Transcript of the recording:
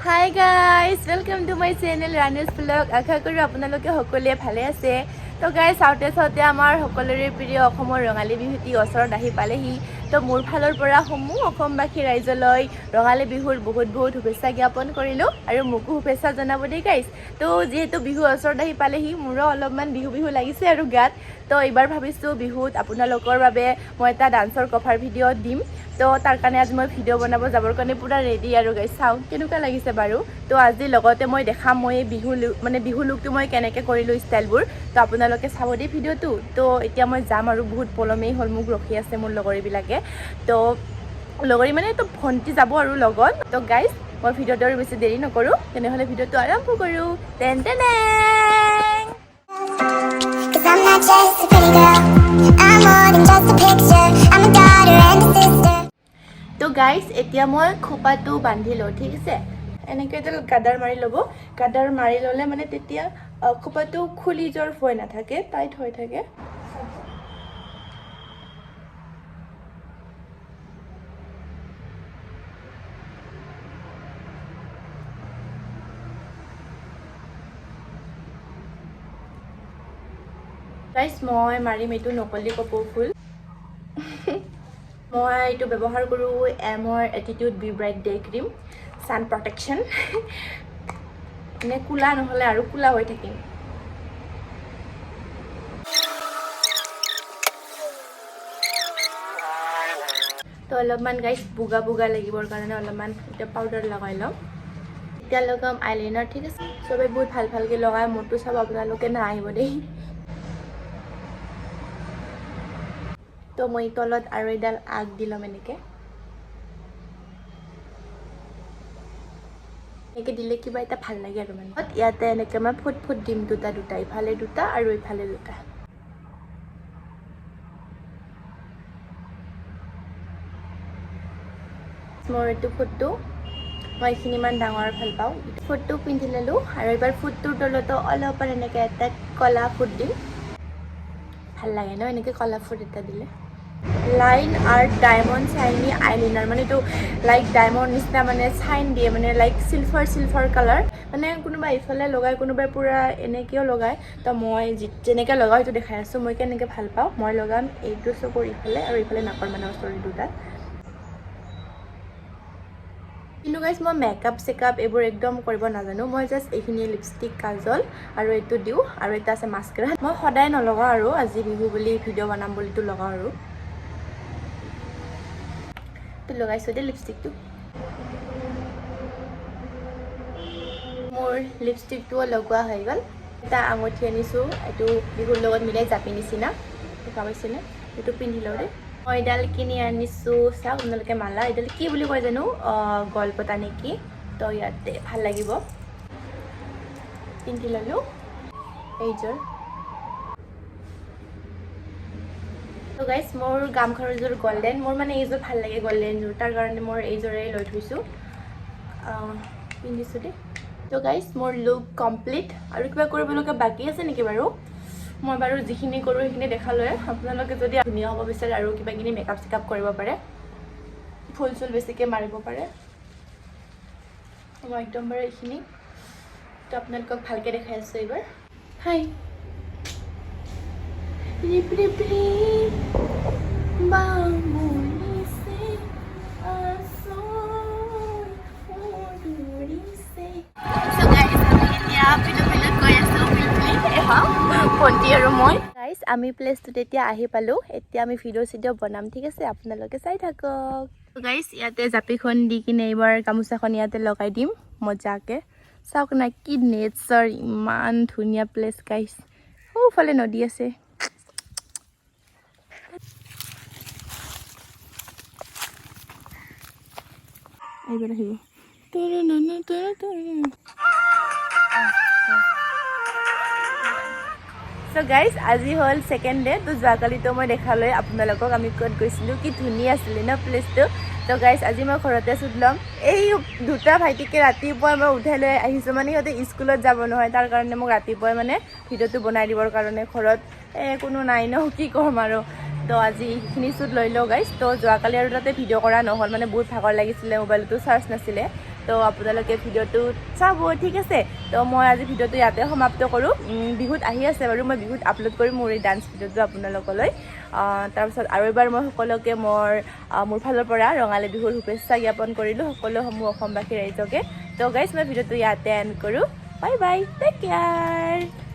Hi guys, welcome to my channel Ranu's Vlog. আশা কৰো আপোনালোকে সকলোৱে ভালে আছে। তো গাইস সাউতে আমাৰ সকলোৰে প্ৰিয় অসমৰ ৰঙালী বিহুটি ওচৰত আহি পালেহি। তো মোৰ ফালৰ পৰা সমূহ অসমবাসী ৰাইজলৈ ৰঙালী বিহুৰ বহুত শুভেচ্ছা জ্ঞাপন কৰিলো আৰু মোকো শুভেচ্ছা জনাব দেই গাইস। তো যেহেতু বিহু ওচৰত আহি পালেহি মোৰো অলপমান বিহু লাগিছে আৰু গাত। তো এইবাৰ ভাবিছো বিহুত আপোনালোকৰ বাবে মই এটা ডান্সৰ কভাৰ ভিডিঅ' দিম। তো তাৰ কাৰণে আজি মই ভিডিঅ' বনাব যাবৰ কাৰণে পুৰা ৰেডি আৰু গাইস চাও কেনেকুৱা লাগিছে বাৰু। তো আজি লগতে মই দেখাম মই বিহু লুকটো মই কেনেকৈ কৰিলো ষ্টাইলবোৰ। তো আপোনালোকে চাব দেই ভিডিঅ'টো। তো এতিয়া মই যাম আৰু বহুত পলমেই হ'ল মোক ৰখি আছে মোৰ লগৰীবিলাকে। তো লগৰী মানে তো ভণ্টি যাব আৰু লগত। তো গাইস মই ভিডিঅ'টো আৰু বেছি দেৰি নকৰোঁ, তেনেহ'লে ভিডিঅ'টো আৰম্ভ কৰোঁ। Ten ten I'm not just a pretty girl, I'm more than just a picture, I'm a daughter and a sister. তো গাইস এতিয়া মই খোপাটো বান্ধি লওঁ, ঠিক আছে। এনেকৈ এডাল গাদাৰ মাৰি ল'ব। গাদাৰ মাৰি ল'লে মানে তেতিয়া খোপাটো খুলি যোৱাৰ ভয় নাথাকে, টাইট হৈ থাকে। গাইস মই মাৰিম এইটো নকলি কপৌ ফুল। মই এইটো ব্যৱহাৰ কৰোঁ এমৰ attitude be bright day cream sun protection. মানে কোলা নহ'লে আৰু কোলা হৈ থাকিম। তো অলপমান গাইস বুগা লাগিবৰ কাৰণে অলপমান এতিয়া পাউডাৰ লগাই ল'ম। এতিয়া লগাম আইলাইনাৰ, ঠিক আছে। চবে বহুত ভালকৈ লগাই, মোৰটো চাব আপোনালোকে নাহিব দেই। তো মই তলত আৰু এডাল আগ দি ল'ম এনেকৈ দিলে কিবা এটা ভাল লাগে আৰু মানে। ইয়াতে এনেকৈ মই ফুট দিম দুটা ইফালে দুটা আৰু ইফালে দুটা। মোৰ এইটো ফুটটো মই এইখিনিমান ডাঙৰ ভাল পাওঁ। ফুটটো পিন্ধি ল'লোঁ আৰু এইবাৰ ফুটটোৰ তলতো অলপমান এনেকৈ এটা কলা ফুট দিম। ভাল লাগে ন এনেকৈ কলা ফুট এটা দিলে। লাইন আৰ্ট ডায়মণ্ড চাইনি আইলাইনাৰ, মানে এইটো লাইক ডায়মণ্ড নিচিনা মানে চাইন দিয়ে, মানে লাইক চিলভাৰ কালাৰ। মানে কোনোবাই ইফালে লগাই কোনোবাই পূৰা এনেকৈও লগায়। তো মই যেনেকৈ লগাওঁ সেইটো দেখাই আছোঁ মই কেনেকৈ ভাল পাওঁ। মই লগাম এইটো চকুৰ ইফালে আৰু ইফালে নাকৰ মানে ওচৰৰ দুটাত। কিন্তু গাইছ মই মেকআপ এইবোৰ একদম কৰিব নাজানো। মই জাষ্ট এইখিনি লিপষ্টিক কাজল আৰু এইটো দিওঁ আৰু এটা আছে মাস্কাৰা। মই সদায় নলগাওঁ আৰু আজি বিহু বুলি ভিডিঅ' বনাম বুলিতো লগাওঁ আৰু তো লগাইছোঁ দেই লিপষ্টিকটো। মোৰ লিপষ্টিকটোও লগোৱা হৈ গ'ল। এটা আঙুঠি আনিছোঁ, এইটো বিহুৰ লগত মিলাই জাপি নিচিনা, দেখা পাইছেনে? এইটো পিন্ধি লওঁ দেই। মই এডাল কিনি আনিছোঁ, চাওক আপোনালোকে মালা। এডাল কি বুলি কয় জানো, গলপতা নেকি। তো ইয়াতে ভাল লাগিব, পিন্ধি ল'লোঁ এইযোৰ। তো গাইছ মোৰ গামখাৰুযোৰ গল্ডেন, মোৰ মানে এইযোৰ ভাল লাগে গল্ডেনযোৰ, তাৰ কাৰণে মই এইযোৰে লৈ থৈছোঁ, পিন্ধিছোঁ দেই। তো গাইছ মোৰ লুক কমপ্লিট। আৰু কিবা কৰিবলগীয়া বাকী আছে নেকি বাৰু? মই বাৰু যিখিনি কৰোঁ সেইখিনি দেখালোৱে। আপোনালোকে যদি ধুনীয়া হ'ব বিচাৰে আৰু কিবা কিনি মেকআপ কৰিব পাৰে, ফুল চুল বেছিকৈ মাৰিব পাৰে। মই একদম বাৰু এইখিনি তো আপোনালোকক ভালকৈ দেখাই আছোঁ এইবাৰ। হাই ভণ্টি আৰু মই গাইছ আমি প্লেচটোত এতিয়া আহি পালোঁ। এতিয়া আমি ভিডিঅ' বনাম, ঠিক আছে। আপোনালোকে চাই থাকক। গাইছ ইয়াতে জাপিখন দি কিনে এইবাৰ গামোচাখন ইয়াতে লগাই দিম মজাকৈ। চাওক না কি নেচাৰ, ইমান ধুনীয়া প্লেচ গাইছ। সৌফালে নদী আছে। এইবাৰ আহিব। So guys, আজি হ'ল ছেকেণ্ড ডে। তো যোৱাকালিতো মই দেখালৈ আপোনালোকক আমি ক'ত গৈছিলোঁ, কি ধুনীয়া আছিলে ন প্লেচটো। তো গাইজ আজি মই ঘৰতে শ্বুট ল'ম। এই দুটা ভাইটিকে ৰাতিপুৱাই মই উঠাই লৈ আহিছোঁ, মানে সিহঁতে স্কুলত যাব নহয়, তাৰ কাৰণে মোক ৰাতিপুৱাই মানে ভিডিঅ'টো বনাই দিবৰ কাৰণে। ঘৰত কোনো নাই ন, কি ক'ম আৰু। তো আজি এইখিনি শ্বুট লৈ লওঁ গাইজ। তো যোৱাকালি আৰু তাতে ভিডিঅ' কৰা নহ'ল, মানে বহুত ভাগৰ লাগিছিলে, মোবাইলটো চাৰ্জ নাছিলে। তো আপোনালোকে ভিডিঅ'টো চাব ঠিক আছে তো মই আজি ভিডিঅ'টো ইয়াতে সমাপ্ত কৰোঁ বিহুত আহি আছে বাৰু মই বিহুত আপলোড কৰিম মোৰ এই ডান্স ভিডিঅ'টো আপোনালোকলৈ তাৰপিছত আৰু এবাৰ মই সকলোকে মোৰ ফালৰ পৰা ৰঙালী বিহুৰ শুভেচ্ছা জ্ঞাপন কৰিলোঁ সকলোসমূহ অসমবাসী ৰাইজকে তো গাইজ মই ভিডিঅ'টো ইয়াতে এণ্ড কৰোঁ বাই বাই টেক কেয়াৰ